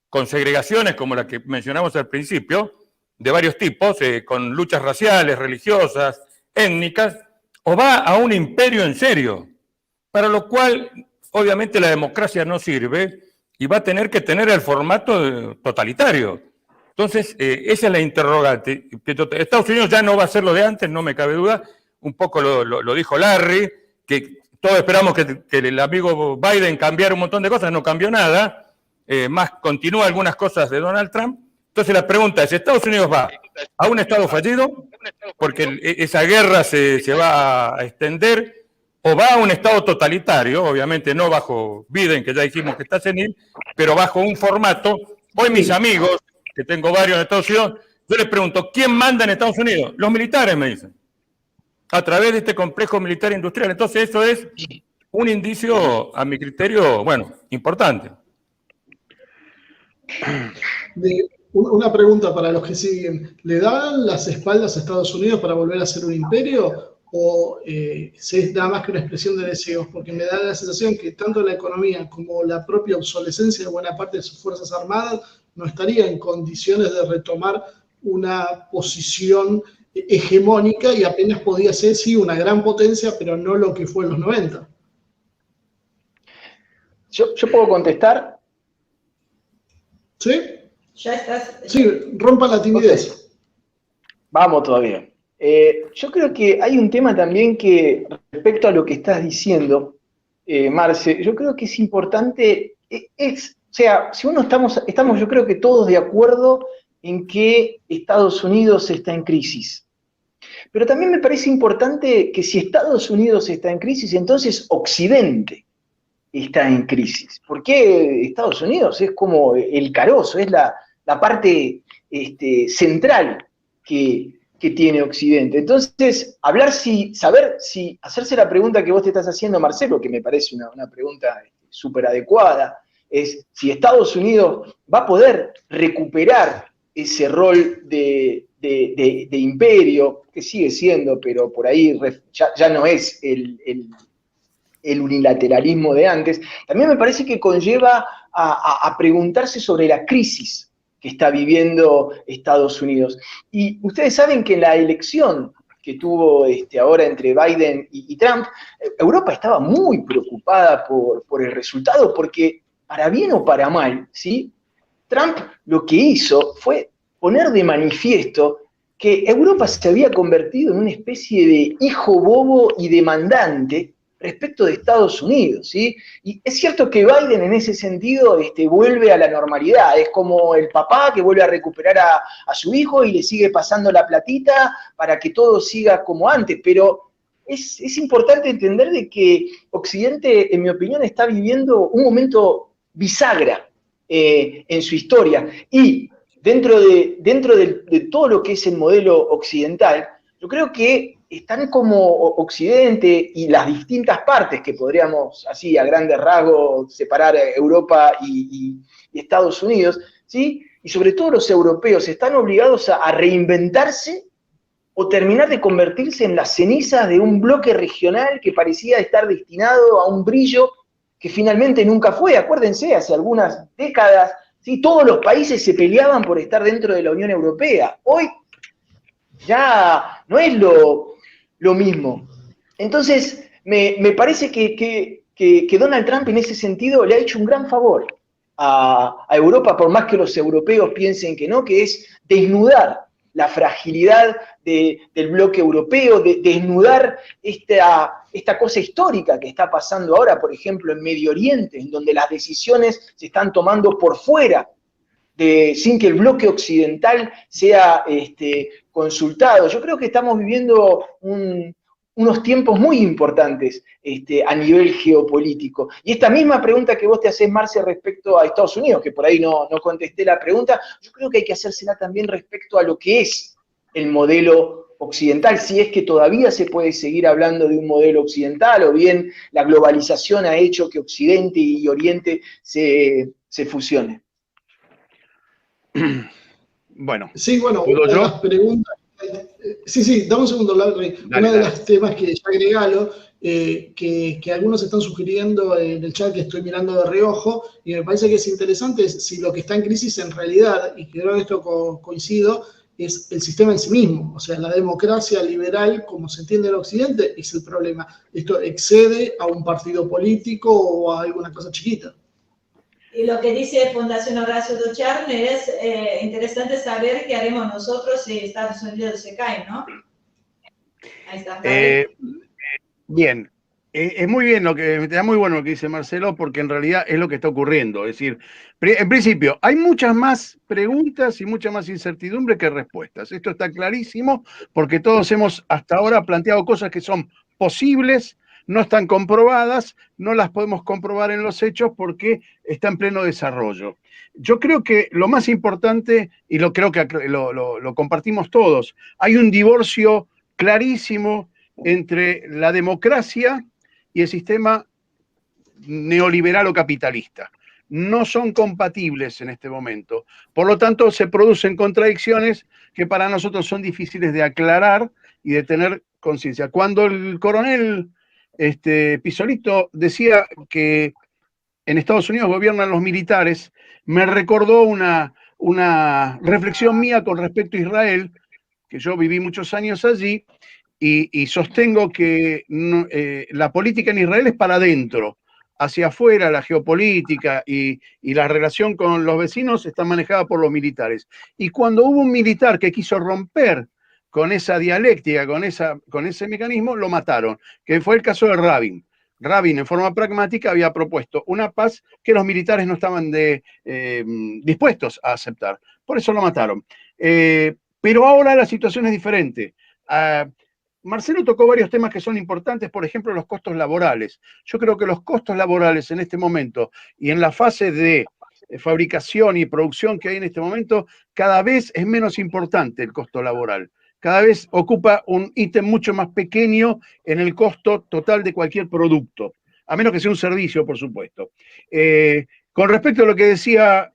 B: con segregaciones como la que mencionamos al principio, de varios tipos, con luchas raciales, religiosas, étnicas, o va a un imperio en serio, para lo cual obviamente la democracia no sirve y va a tener que tener el formato totalitario. Entonces, esa es la interrogante. Estados Unidos ya no va a ser lo de antes, no me cabe duda, un poco lo dijo Larry, que todos esperamos que el amigo Biden cambiara un montón de cosas, no cambió nada, más continúa algunas cosas de Donald Trump. Entonces la pregunta es, ¿Estados Unidos va a un Estado fallido? Porque esa guerra se va a extender, o va a un Estado totalitario, obviamente no bajo Biden, que ya dijimos que está senil, pero bajo un formato. Hoy mis amigos, que tengo varios en Estados Unidos, yo les pregunto, ¿quién manda en Estados Unidos? Los militares, me dicen, a través de este complejo militar industrial. Entonces eso es un indicio, a mi criterio, bueno, importante.
A: Una pregunta para los que siguen. ¿Le dan las espaldas a Estados Unidos para volver a ser un imperio o es nada más que una expresión de deseos? Porque me da la sensación que tanto la economía como la propia obsolescencia de buena parte de sus Fuerzas Armadas no estaría en condiciones de retomar una posición hegemónica y apenas podía ser, sí, una gran potencia, pero no lo que fue en los 90.
E: ¿Yo puedo contestar?
A: ¿Sí?
C: Ya estás.
A: Sí, rompa la timidez.
E: Okay. Vamos todavía. Yo creo que hay un tema también que, respecto a lo que estás diciendo, Marce, yo creo que es importante, o sea, si uno estamos, yo creo que todos de acuerdo en que Estados Unidos está en crisis. Pero también me parece importante que si Estados Unidos está en crisis, entonces Occidente está en crisis. Porque Estados Unidos es como el carozo, es la parte central que tiene Occidente. Entonces, hacerse la pregunta que vos te estás haciendo, Marcelo, que me parece una pregunta súper adecuada, es si Estados Unidos va a poder recuperar ese rol de imperio, que sigue siendo, pero por ahí ya no es el unilateralismo de antes. También me parece que conlleva a preguntarse sobre la crisis que está viviendo Estados Unidos. Y ustedes saben que en la elección que tuvo ahora entre Biden y Trump, Europa estaba muy preocupada por el resultado, porque para bien o para mal, ¿sí? Trump lo que hizo fue poner de manifiesto que Europa se había convertido en una especie de hijo bobo y demandante respecto de Estados Unidos, ¿sí? Y es cierto que Biden en ese sentido vuelve a la normalidad, es como el papá que vuelve a recuperar a su hijo y le sigue pasando la platita para que todo siga como antes, pero es importante entender de que Occidente, en mi opinión, está viviendo un momento bisagra en su historia, y dentro de todo lo que es el modelo occidental, yo creo que están como Occidente y las distintas partes que podríamos, así a grandes rasgos, separar Europa y Estados Unidos, ¿sí? Y sobre todo los europeos están obligados a reinventarse o terminar de convertirse en las cenizas de un bloque regional que parecía estar destinado a un brillo que finalmente nunca fue. Acuérdense, hace algunas décadas, ¿sí? Todos los países se peleaban por estar dentro de la Unión Europea. Hoy ya no es lo mismo. Entonces, me parece que Donald Trump en ese sentido le ha hecho un gran favor a Europa, por más que los europeos piensen que no, que es desnudar la fragilidad del bloque europeo, desnudar esta cosa histórica que está pasando ahora, por ejemplo, en Medio Oriente, en donde las decisiones se están tomando por fuera, sin que el bloque occidental sea consultado. Yo creo que estamos viviendo unos tiempos muy importantes a nivel geopolítico. Y esta misma pregunta que vos te hacés, Marce, respecto a Estados Unidos, que por ahí no contesté la pregunta, yo creo que hay que hacérsela también respecto a lo que es el modelo occidental, si es que todavía se puede seguir hablando de un modelo occidental, o bien la globalización ha hecho que Occidente y Oriente se fusionen.
D: Bueno,
A: sí, bueno,
D: ¿puedo
A: una de
D: yo?
A: las preguntas. Sí, dame un segundo, Larry. Uno de los temas que ya agregalo, que algunos están sugiriendo en el chat, que estoy mirando de reojo, y me parece que es interesante, es si lo que está en crisis en realidad, y creo que esto coincido, es el sistema en sí mismo. O sea, la democracia liberal, como se entiende en Occidente, es el problema. Esto excede a un partido político o a alguna cosa chiquita.
C: Y lo que dice Fundación Horacio Ducharme es interesante saber qué haremos nosotros si Estados Unidos se cae, ¿no? Ahí está.
D: Bien, es muy bien está muy bueno lo que dice Marcelo, porque en realidad es lo que está ocurriendo. Es decir, en principio, hay muchas más preguntas y mucha más incertidumbre que respuestas. Esto está clarísimo, porque todos hemos hasta ahora planteado cosas que son posibles, no están comprobadas, no las podemos comprobar en los hechos porque está en pleno desarrollo. Yo creo que lo más importante, y creo que lo compartimos todos, hay un divorcio clarísimo entre la democracia y el sistema neoliberal o capitalista. No son compatibles en este momento. Por lo tanto, se producen contradicciones que para nosotros son difíciles de aclarar y de tener conciencia. Cuando el coronel Pisolito decía que en Estados Unidos gobiernan los militares, me recordó una reflexión mía con respecto a Israel, que yo viví muchos años allí, y sostengo que la política en Israel es para adentro. Hacia afuera, la geopolítica y la relación con los vecinos está manejada por los militares. Y cuando hubo un militar que quiso romper con esa dialéctica, con ese mecanismo, lo mataron, que fue el caso de Rabin. Rabin, en forma pragmática, había propuesto una paz que los militares no estaban dispuestos a aceptar. Por eso lo mataron. Pero ahora la situación es diferente. Marcelo tocó varios temas que son importantes, por ejemplo, los costos laborales. Yo creo que los costos laborales en este momento y en la fase de fabricación y producción que hay en este momento, cada vez es menos importante el costo laboral. Cada vez ocupa un ítem mucho más pequeño en el costo total de cualquier producto, a menos que sea un servicio, por supuesto. Con respecto a lo que decía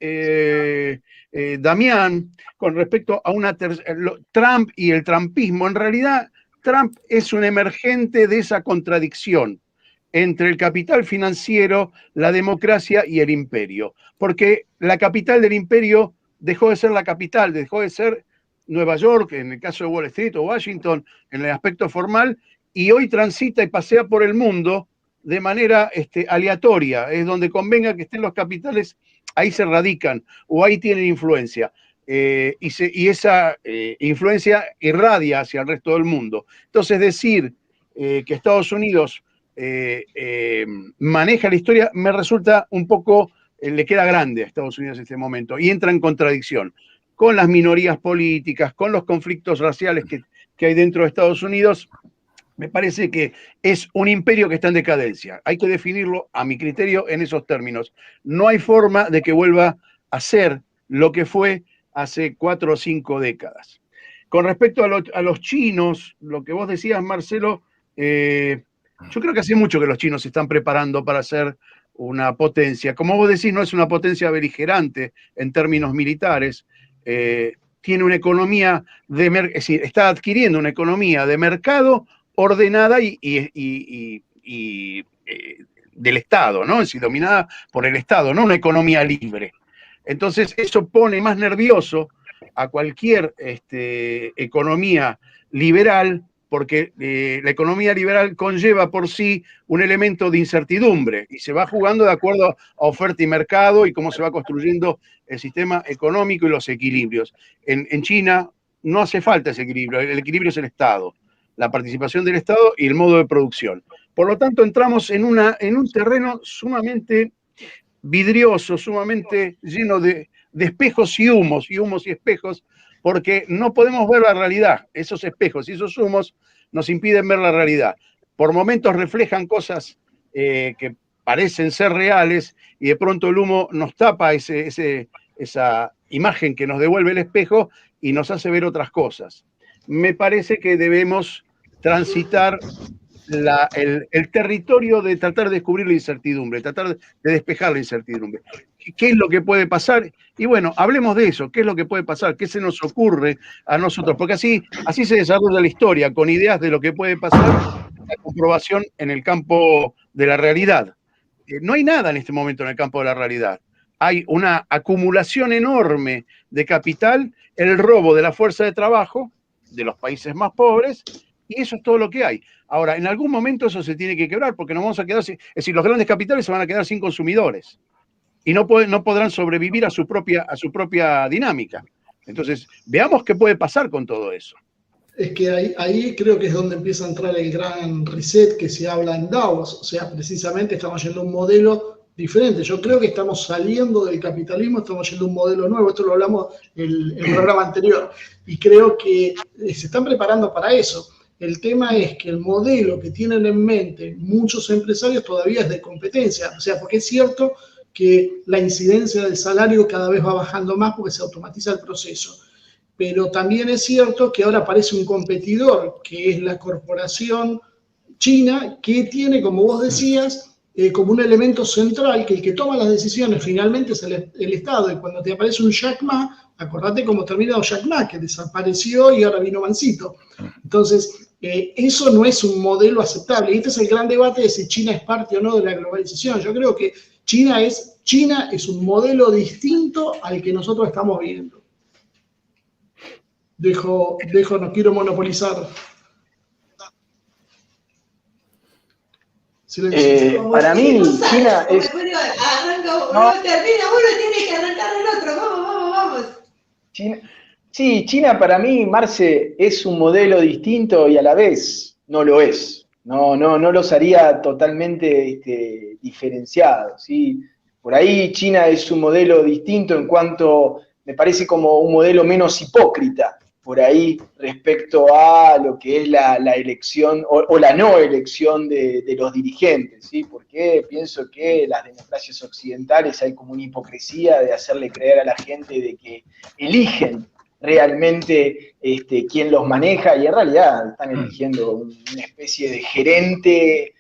D: Damián, con respecto a Trump y el trumpismo, en realidad Trump es un emergente de esa contradicción entre el capital financiero, la democracia y el imperio. Porque la capital del imperio dejó de ser la capital, dejó de ser Nueva York, en el caso de Wall Street, o Washington, en el aspecto formal, y hoy transita y pasea por el mundo de manera aleatoria. Es donde convenga que estén los capitales, ahí se radican, o ahí tienen influencia. Y esa influencia irradia hacia el resto del mundo. Entonces, decir que Estados Unidos maneja la historia me resulta un poco, le queda grande a Estados Unidos en este momento y entra en contradicción con las minorías políticas, con los conflictos raciales que hay dentro de Estados Unidos. Me parece que es un imperio que está en decadencia. Hay que definirlo, a mi criterio, en esos términos. No hay forma de que vuelva a ser lo que fue hace 4 o 5 décadas. Con respecto a los chinos, lo que vos decías, Marcelo, yo creo que hace mucho que los chinos se están preparando para ser una potencia. Como vos decís, no es una potencia beligerante en términos militares. Tiene una economía es decir, está adquiriendo una economía de mercado ordenada y del Estado, ¿no? Es decir, dominada por el Estado, no una economía libre. Entonces, eso pone más nervioso a cualquier economía liberal, porque la economía liberal conlleva por sí un elemento de incertidumbre y se va jugando de acuerdo a oferta y mercado y cómo se va construyendo el sistema económico y los equilibrios. En China no hace falta ese equilibrio, el equilibrio es el Estado, la participación del Estado y el modo de producción. Por lo tanto, entramos en un terreno sumamente vidrioso, sumamente lleno de espejos y humos y espejos, porque no podemos ver la realidad. Esos espejos y esos humos nos impiden ver la realidad. Por momentos reflejan cosas que parecen ser reales y de pronto el humo nos tapa esa imagen que nos devuelve el espejo y nos hace ver otras cosas. Me parece que debemos transitar el territorio de tratar de descubrir la incertidumbre, tratar de despejar la incertidumbre. ¿Qué es lo que puede pasar? Y bueno, hablemos de eso. ¿Qué es lo que puede pasar? ¿Qué se nos ocurre a nosotros? Porque así se desarrolla la historia, con ideas de lo que puede pasar, la comprobación en el campo de la realidad. No hay nada en este momento en el campo de la realidad. Hay una acumulación enorme de capital, el robo de la fuerza de trabajo de los países más pobres, y eso es todo lo que hay. Ahora, en algún momento eso se tiene que quebrar, porque nos vamos a quedar, es decir, los grandes capitales se van a quedar sin consumidores y no podrán sobrevivir a su propia dinámica. Entonces, veamos qué puede pasar con todo eso.
A: Es que ahí creo que es donde empieza a entrar el gran reset que se habla en Davos. O sea, precisamente estamos yendo a un modelo diferente. Yo creo que estamos saliendo del capitalismo, estamos yendo a un modelo nuevo. Esto lo hablamos en el programa anterior. Y creo que se están preparando para eso. El tema es que el modelo que tienen en mente muchos empresarios todavía es de competencia. O sea, porque es cierto que la incidencia del salario cada vez va bajando más porque se automatiza el proceso. Pero también es cierto que ahora aparece un competidor, que es la corporación china, que tiene, como vos decías, como un elemento central, que el que toma las decisiones finalmente es el Estado. Y cuando te aparece un Jack Ma, acordate cómo terminó Jack Ma, que desapareció y ahora vino Mancito. Entonces, eso no es un modelo aceptable. Y este es el gran debate de si China es parte o no de la globalización. Yo creo que China es un modelo distinto al que nosotros estamos viendo. No quiero monopolizar.
E: Para mí, China es...
C: Uno termina, uno tiene que arrancar el otro. Vamos.
E: China para mí, Marce, es un modelo distinto y a la vez no lo es. no los haría totalmente diferenciados, ¿sí? Por ahí China es un modelo distinto en cuanto, me parece como un modelo menos hipócrita, por ahí respecto a lo que es la elección o la no elección de los dirigentes, ¿sí? Porque pienso que en las democracias occidentales hay como una hipocresía de hacerle creer a la gente de que eligen realmente quién los maneja, y en realidad están eligiendo una especie de gerente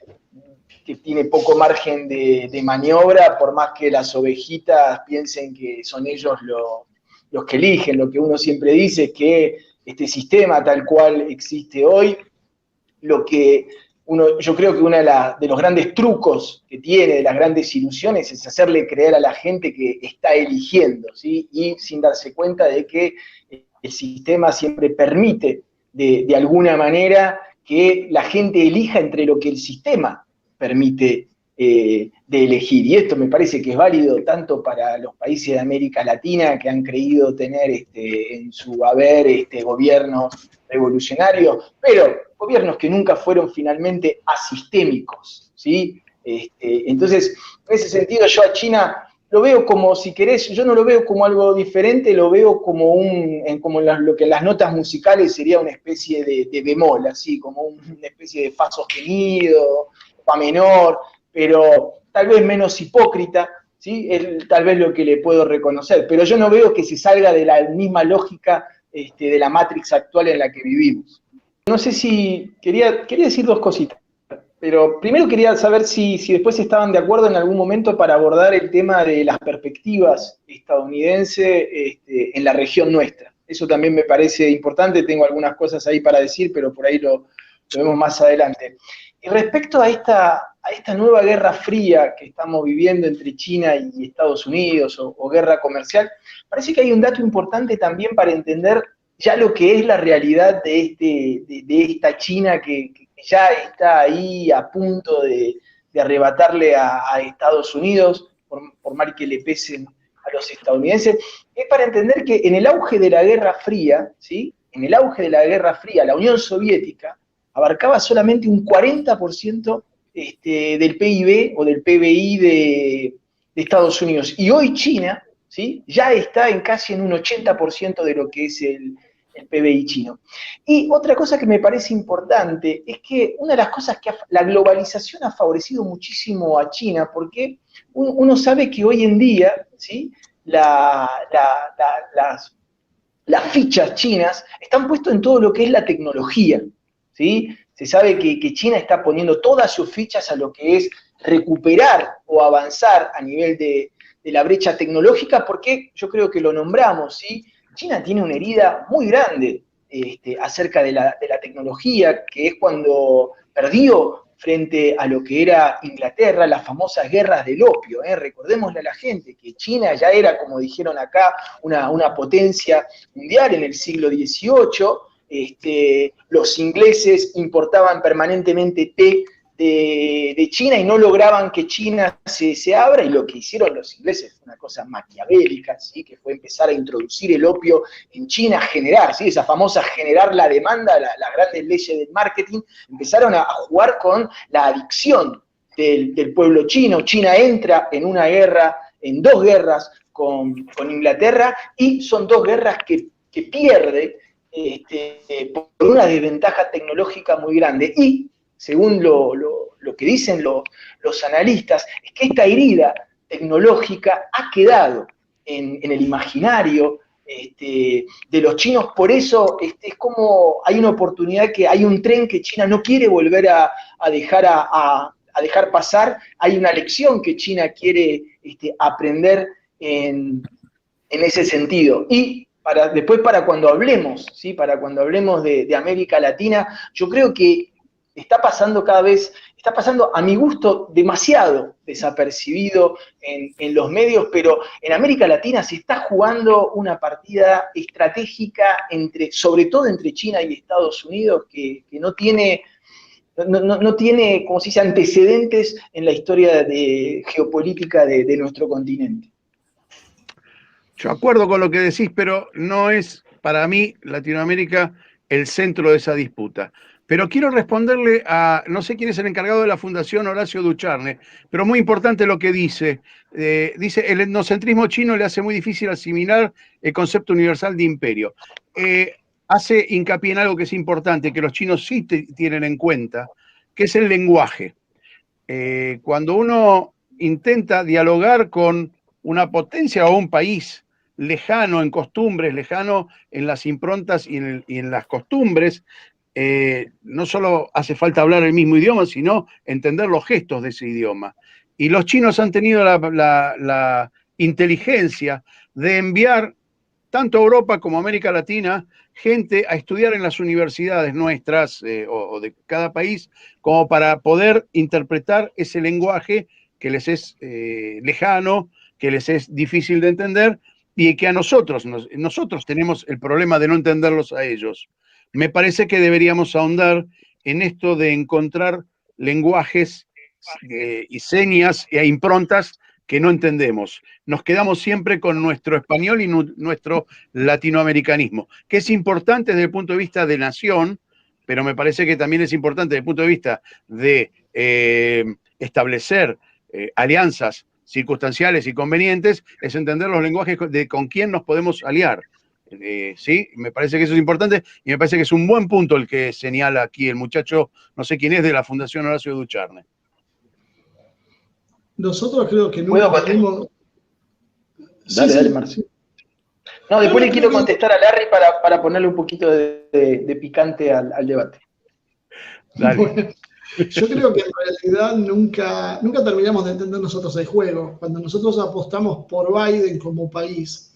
E: que tiene poco margen de maniobra, por más que las ovejitas piensen que son ellos los que eligen. Lo que uno siempre dice es que este sistema tal cual existe hoy, yo creo que uno de los grandes trucos que tiene, de las grandes ilusiones, es hacerle creer a la gente que está eligiendo, ¿sí? Y sin darse cuenta de que el sistema siempre permite, de alguna manera, que la gente elija entre lo que el sistema permite de elegir. Y esto me parece que es válido tanto para los países de América Latina, que han creído tener en su haber gobiernos revolucionarios, pero gobiernos que nunca fueron finalmente asistémicos, ¿sí? Entonces, en ese sentido, yo a China lo veo como, si querés, yo no lo veo como algo diferente, lo veo como lo que en las notas musicales sería una especie de bemol, así, como una especie de fa sostenido, fa menor, pero tal vez menos hipócrita, ¿sí? Es tal vez lo que le puedo reconocer, pero yo no veo que se salga de la misma lógica de la Matrix actual en la que vivimos. No sé si quería decir dos cositas, pero primero quería saber si después estaban de acuerdo en algún momento para abordar el tema de las perspectivas estadounidenses en la región nuestra. Eso también me parece importante, tengo algunas cosas ahí para decir, pero por ahí lo vemos más adelante. Y respecto a esta nueva guerra fría que estamos viviendo entre China y Estados Unidos, o guerra comercial, parece que hay un dato importante también para entender ya lo que es la realidad de esta China que ya está ahí a punto de arrebatarle a Estados Unidos, por mal que le pesen a los estadounidenses, es para entender que en el auge de la Guerra Fría, ¿sí? En el auge de la Guerra Fría, la Unión Soviética abarcaba solamente un 40% del PIB o del PBI de Estados Unidos. Y hoy China, ¿sí? Ya está casi en un 80% de lo que es el PBI chino. Y otra cosa que me parece importante es que una de las cosas que la globalización ha favorecido muchísimo a China, porque uno sabe que hoy en día, ¿sí? las fichas chinas están puestas en todo lo que es la tecnología, ¿sí? Se sabe que China está poniendo todas sus fichas a lo que es recuperar o avanzar a nivel de la brecha tecnológica, porque yo creo que lo nombramos, ¿sí? China tiene una herida muy grande acerca de la tecnología, que es cuando perdió frente a lo que era Inglaterra, las famosas guerras del opio. Recordémosle a la gente que China ya era, como dijeron acá, una potencia mundial en el siglo XVIII. Los ingleses importaban permanentemente té de China y no lograban que China se abra, y lo que hicieron los ingleses fue una cosa maquiavélica, ¿sí? Que fue empezar a introducir el opio en China, generar, ¿sí? Esa famosa generar la demanda, las grandes leyes del marketing, empezaron a jugar con la adicción del pueblo chino. China entra en una guerra, en dos guerras con Inglaterra, y son dos guerras que pierde por una desventaja tecnológica muy grande. Y según lo que dicen los analistas, es que esta herida tecnológica ha quedado en el imaginario de los chinos. Por eso es como hay una oportunidad, que hay un tren que China no quiere volver a dejar pasar, hay una lección que China quiere aprender en ese sentido. Y después para cuando hablemos, ¿sí? Para cuando hablemos de América Latina, yo creo que está pasando a mi gusto demasiado desapercibido en los medios, pero en América Latina se está jugando una partida estratégica sobre todo entre China y Estados Unidos, que no tiene, como se dice, antecedentes en la historia geopolítica de nuestro continente.
D: Yo acuerdo con lo que decís, pero no es para mí Latinoamérica el centro de esa disputa. Pero quiero responderle a, no sé quién es el encargado de la Fundación Horacio Ducharne, pero muy importante lo que dice. Dice, el etnocentrismo chino le hace muy difícil asimilar el concepto universal de imperio. Hace hincapié en algo que es importante, que los chinos sí tienen en cuenta, que es el lenguaje. Cuando uno intenta dialogar con una potencia o un país lejano en costumbres, lejano en las improntas y en las costumbres, no solo hace falta hablar el mismo idioma, sino entender los gestos de ese idioma. Y los chinos han tenido la inteligencia de enviar tanto a Europa como a América Latina gente a estudiar en las universidades nuestras o de cada país, como para poder interpretar ese lenguaje que les es lejano, que les es difícil de entender, y que a nosotros tenemos el problema de no entenderlos a ellos. Me parece que deberíamos ahondar en esto de encontrar lenguajes y señas e improntas que no entendemos. Nos quedamos siempre con nuestro español y nuestro latinoamericanismo, que es importante desde el punto de vista de nación, pero me parece que también es importante desde el punto de vista de establecer alianzas circunstanciales y convenientes, es entender los lenguajes de con quién nos podemos aliar. Sí, me parece que eso es importante y me parece que es un buen punto el que señala aquí el muchacho, no sé quién es, de la Fundación Horacio Ducharne.
A: Nosotros creo que nunca tuvimos...
E: Dale, Marcio. No, después le quiero contestar a Larry para ponerle un poquito de picante al debate.
D: Dale.
A: Bueno, yo creo que en realidad nunca terminamos de entender nosotros el juego. Cuando nosotros apostamos por Biden como país,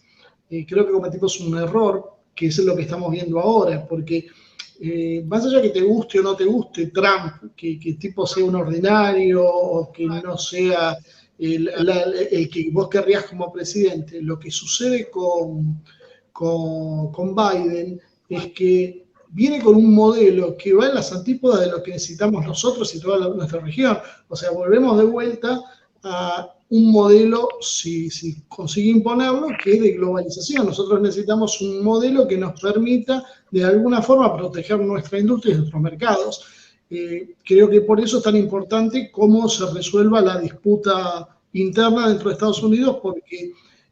A: creo que cometimos un error, que es lo que estamos viendo ahora, porque más allá que te guste o no te guste Trump, que tipo sea un ordinario o que no sea el que vos querrías como presidente, lo que sucede con Biden es que viene con un modelo que va en las antípodas de lo que necesitamos nosotros y toda nuestra región. O sea, volvemos de vuelta a un modelo, si consigue imponerlo, que es de globalización. Nosotros necesitamos un modelo que nos permita de alguna forma proteger nuestra industria y nuestros mercados. Creo que por eso es tan importante cómo se resuelva la disputa interna dentro de Estados Unidos, porque,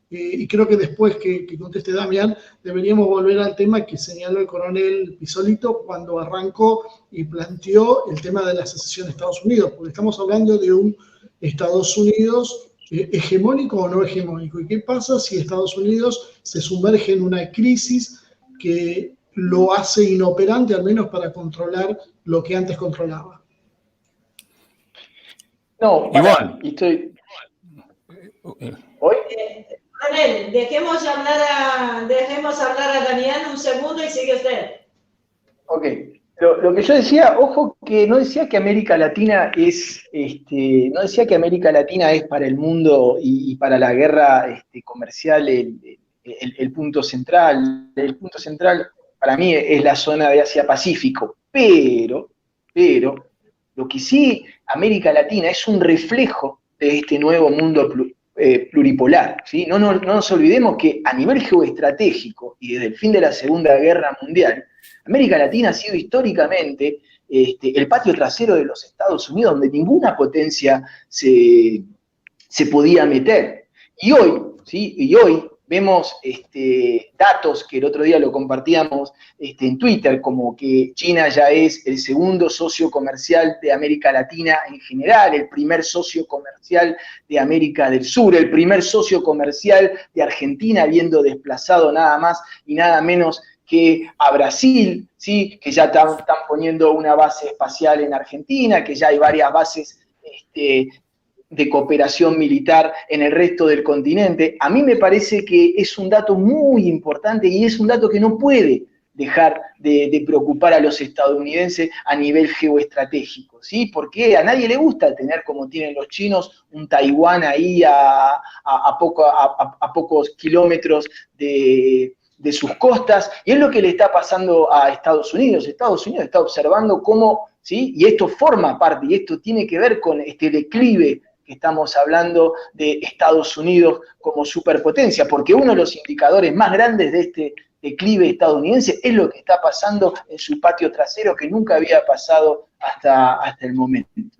A: y creo que después que conteste Damián, deberíamos volver al tema que señaló el coronel Pisolito cuando arrancó y planteó el tema de la secesión de Estados Unidos, porque estamos hablando de un Estados Unidos hegemónico o no hegemónico. ¿Y qué pasa si Estados Unidos se sumerge en una crisis que lo hace inoperante, al menos para controlar lo que antes controlaba?
E: No,
B: igual.
E: ¿Hoy?
C: Coronel, dejemos hablar a Damián un segundo y sigue usted.
E: Ok. Lo que yo decía, ojo, que no decía que América Latina es, no decía que América Latina es para el mundo y para la guerra comercial el punto central. El punto central para mí es la zona de Asia-Pacífico, pero lo que sí América Latina es un reflejo de este nuevo mundo pluripolar, ¿sí? No nos olvidemos que a nivel geoestratégico y desde el fin de la Segunda Guerra Mundial, América Latina ha sido históricamente el patio trasero de los Estados Unidos, donde ninguna potencia se podía meter. Y hoy, ¿sí? Vemos datos que el otro día lo compartíamos en Twitter, como que China ya es el segundo socio comercial de América Latina en general, el primer socio comercial de América del Sur, el primer socio comercial de Argentina, habiendo desplazado nada más y nada menos que a Brasil, ¿sí? Que ya están poniendo una base espacial en Argentina, que ya hay varias bases de cooperación militar en el resto del continente. A mí me parece que es un dato muy importante y es un dato que no puede dejar de preocupar a los estadounidenses a nivel geoestratégico, ¿sí? Porque a nadie le gusta tener, como tienen los chinos, un Taiwán ahí a pocos kilómetros de sus costas, y es lo que le está pasando a Estados Unidos. Estados Unidos está observando cómo, ¿sí? Y esto forma parte, y esto tiene que ver con este declive que estamos hablando de Estados Unidos como superpotencia, porque uno de los indicadores más grandes de declive estadounidense, es lo que está pasando en su patio trasero, que nunca había pasado hasta el momento.